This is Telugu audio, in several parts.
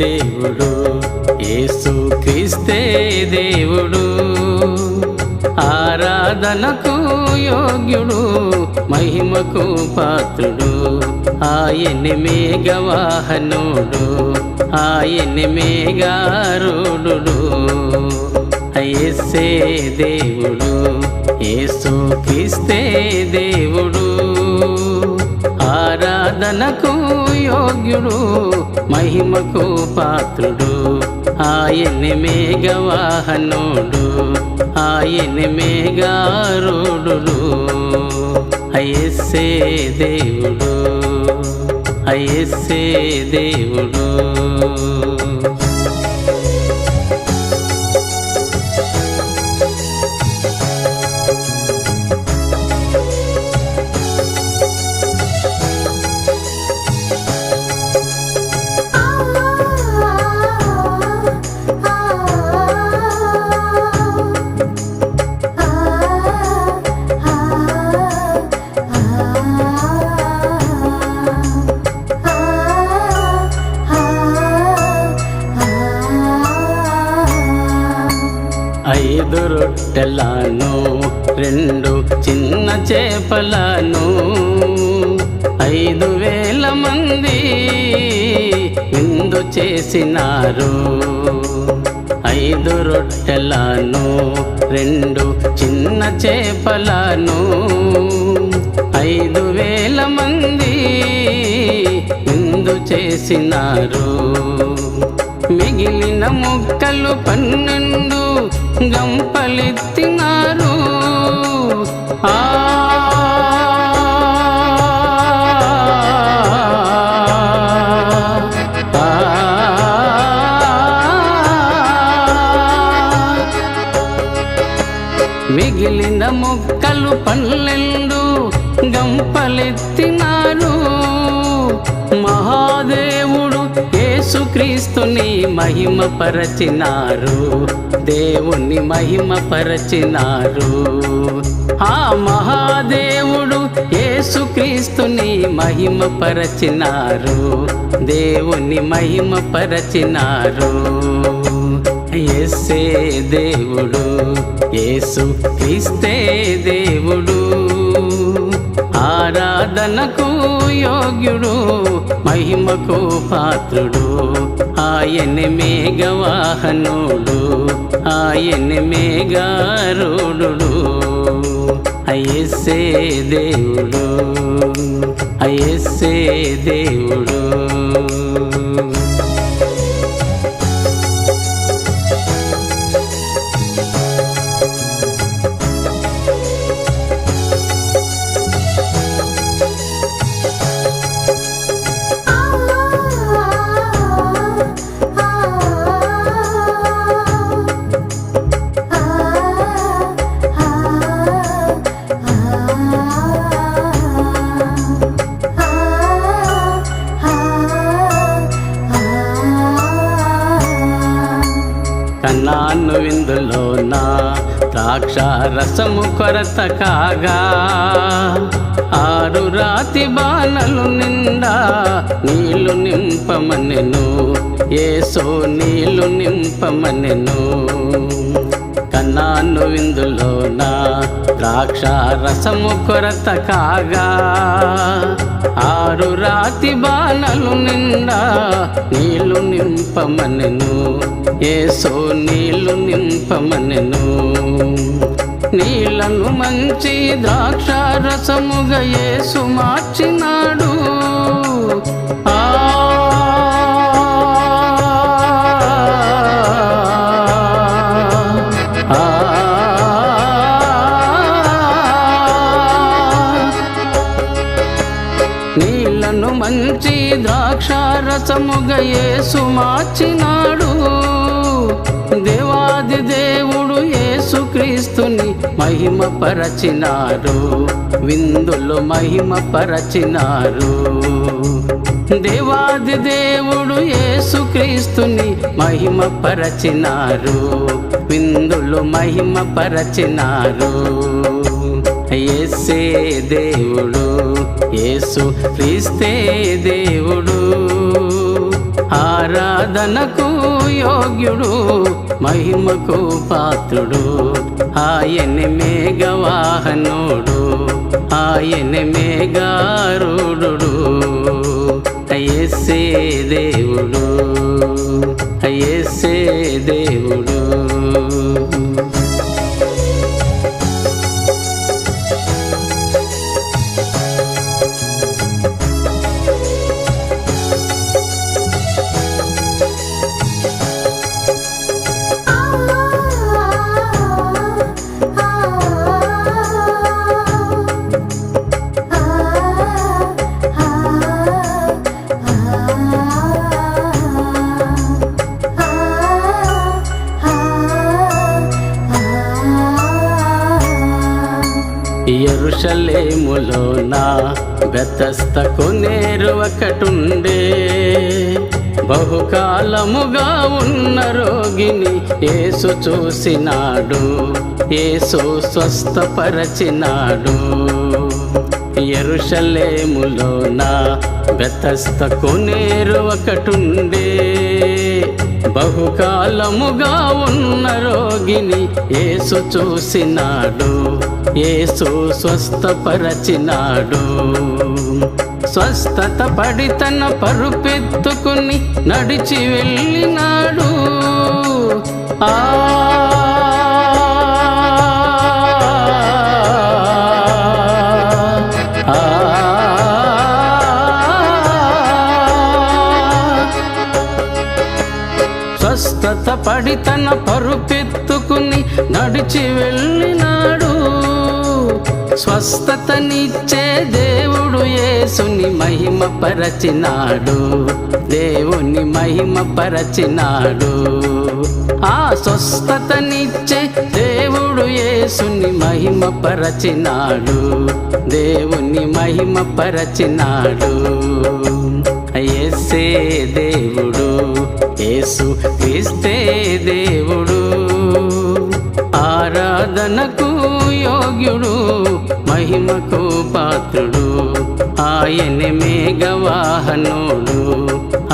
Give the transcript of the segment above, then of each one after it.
దేవుడు, యేసు క్రీస్తే దేవుడు. ఆరాధనకు యోగ్యుడు, మహిమకు పాత్రుడు, ఆయన్ని మేఘవాహనుడు, ఆయన్ని మేఘారూఢుడు. యేసే దేవుడు, యేసు క్రీస్తే దేవుడు. ఆరాధనకు యోగ్యుడు, మహిమకు పాత్రుడు, ఆయన్ని మేఘవాహనుడు, ఆయన్ని మేఘారూఢుడు. యేసే దేవుడు, యేసే దేవుడు. ఐదు రొట్టెలను, రెండు చిన్న చేపలను, 5,000 మంది విందు చేసినారు. 5 రొట్టెలను, 2 చిన్న చేపలను, 5,000 మంది విందు చేసినారు. మిగిలిన ముక్కలు 12 గంపలెత్తినారు. మిగిలిన ముక్కలు 12 గంపలెత్తినారు. మహాదేవుడు యేసుక్రీస్తుని మహిమపరచినారు, దేవుని మహిమపరచినారు. ఆ మహాదేవుడు యేసుక్రీస్తుని మహిమపరచినారు, దేవుని మహిమపరచినారు. యేసే దేవుడు, యేసు క్రీస్తే దేవుడు. ఆరాధనకు యోగ్యుడు, మహిమకు పాత్రుడు, ఆయన్ని మేఘవాహనుడు, ఆయన్ని మేఘారూఢుడు. యేసే దేవుడు, యేసే దేవుడు. కనాను విందులోన ద్రాక్షారసము కొరత కాగా, 6 రాతి బాణలు నిండా నీళ్లు నింపమనెను, యేసు నీళ్లు నింపమనెను. కనాను విందులోన ద్రాక్షారసము కొరత కాగా, 6 రాతి బాణలు నిండా నీళ్లు నింపమనెను, యేసు నీళ్లు నింపమనెను. నీళ్లను మంచి ద్రాక్షారసముగా యేసు మార్చినాడు. నీళ్లను మంచి ద్రాక్షారసముగా యేసు మార్చినాడు. దేవాది దేవుడు యేసుక్రీస్తుని మహిమపరచినారు, విందులు మహిమపరచినారు. దేవాది దేవుడు యేసుక్రీస్తుని మహిమపరచినారు, విందులు మహిమపరచినారు. యేసే దేవుడు, యేసు క్రీస్తే దేవుడు. ఆరాధనకు యోగ్యుడు, మహిమకు పాత్రుడు. ఆయనే మేఘవాహనుడు, ఆయనే మేఘారూఢుడు. యేసే దేవుడు, యేసే దేవుడు. యెరూషలేములోన బెతస్త కోనేరు ఒకటుండే, బహుకాలముగా ఉన్న రోగిని యేసు చూసినాడు, యేసు స్వస్థపరచినాడు. యెరూషలేములోన బెతస్త కోనేరు ఒకటుండే, బహుకాలముగా ఉన్న రోగిని యేసు చూసినాడు, యేసు స్వస్థపరచినాడు. స్వస్థత పడి తన పరుపెత్తుకుని నడిచి వెళ్ళినాడు. ఆ స్వస్థత పడి తన పరుపెత్తుకుని నడిచి వెళ్ళినాడు. స్వస్థతనిచ్చే దేవుడు యేసుని మహిమ పరచినాడు, దేవుని మహిమ పరచినాడు. ఆ స్వస్థతనిచ్చే దేవుడు యేసుని మహిమ పరచినాడు, దేవుని మహిమ పరచినాడు. యేసే దేవుడు, యేసు క్రీస్తే దేవుడు. ఆరాధనకు యోగ్యుడు, మహిమకు పాత్రుడు. ఆయనే మేఘవాహనుడు,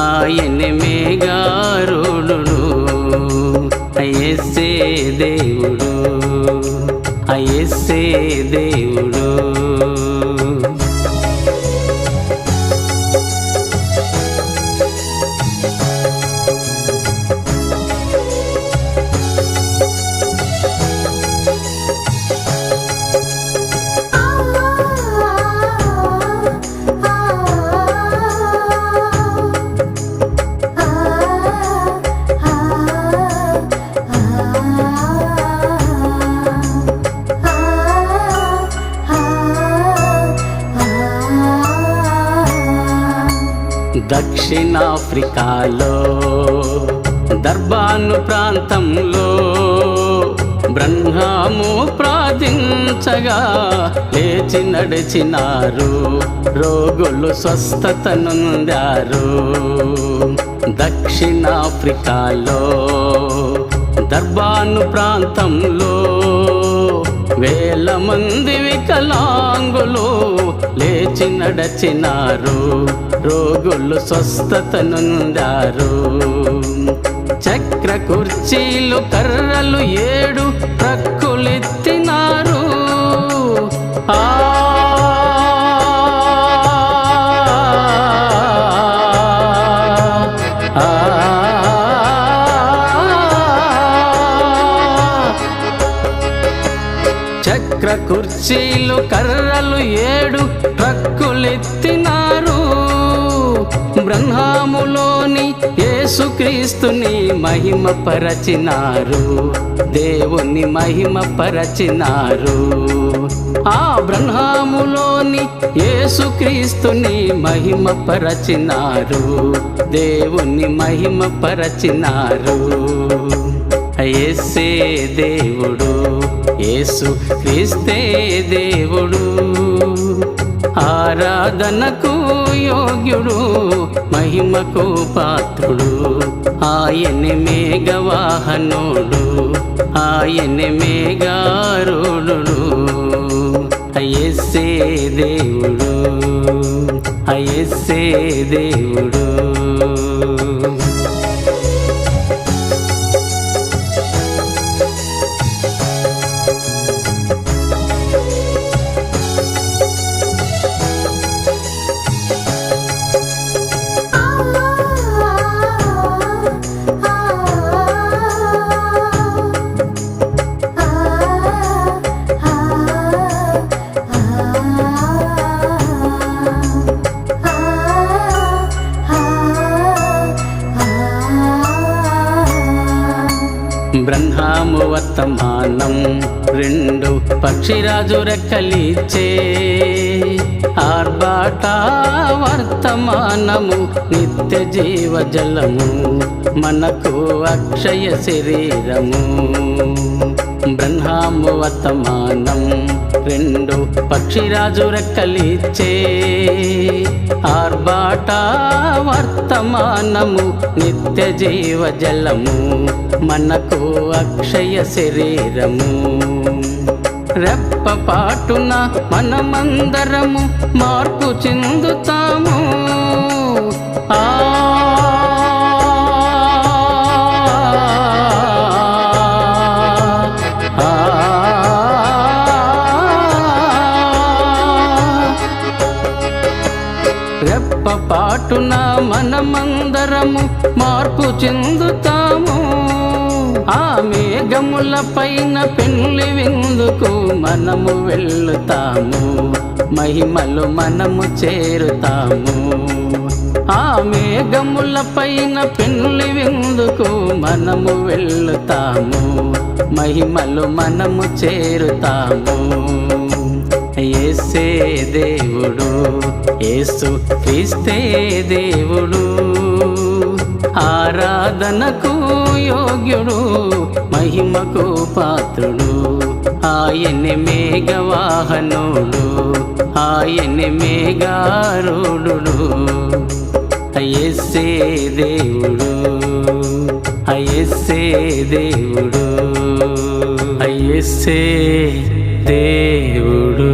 ఆయనే మేఘారూఢుడు. యేసే దేవుడు, యేసే దేవుడు. దక్షిణాఫ్రికాలో దర్బాను ప్రాంతంలో బ్రహ్మాము ప్రార్థించగా లేచి నడిచినారు, రోగులు స్వస్థత నొందారు. దక్షిణాఫ్రికాలో దర్బాను ప్రాంతంలో వేల మంది వికలాంగులు లేచి నడచినారు, రోగులు స్వస్థత నొందారు. చక్ర కుర్చీలు కర్రలు 7 ట్రక్కులెత్తినారు. చక్ర కుర్చీలు కర్రలు 7 ట్రక్కులెత్తినారు. బ్రహ్మాములోని యేసుక్రీస్తుని మహిమ పరచినారు, దేవుని మహిమ పరచినారు. ఆ బ్రహ్మాములోని యేసుక్రీస్తుని మహిమ పరచినారు, దేవుని మహిమ పరచినారు. యేసే దేవుడు, యేసు క్రీస్తే దేవుడు. ఆరాధనకు యోగ్యుడు, మహిమకు పాత్రుడు. ఆయనే మేఘవాహనుడు, ఆయనే మేఘారూఢుడు. యేసే దేవుడు, యేసే దేవుడు. బ్రహ్మాము వర్తమానం రెండు పక్షిరాజు రెక్కలిచ్చే ఆర్భాట వర్తమానము నిత్య జీవ జలము మనకు అక్షయ శరీరము బ్రహ్మాము వర్తమానం రెండు పక్షిరాజు రెక్కలిచ్చే ఆర్భాట వర్తమానము నిత్య జీవ జలము మనకు అక్షయ శరీరము రెప్పపాటున మనమందరము మార్పు చెందుతాము ఆ రెప్పపాటున మనమందరము మార్పు చెందుతాము ఆ మేఘముల పైన పెళ్లి విందుకు మనము వెళ్ళుతాము మహిమలు మనము చేరుతాము ఆ మేఘముల పైన పెళ్లి విందుకు మనము వెళ్ళుతాము మహిమలు మనము చేరుతాము యేసే దేవుడు యేసు క్రీస్తే దేవుడు ఆరాధనకు యోగ్యుడు మహిమకు పాత్రుడు ఆయనే మేఘవాహనుడు ఆయనే మేఘారూఢుడు యేసే దేవుడు యేసే దేవుడు యేసే దేవుడు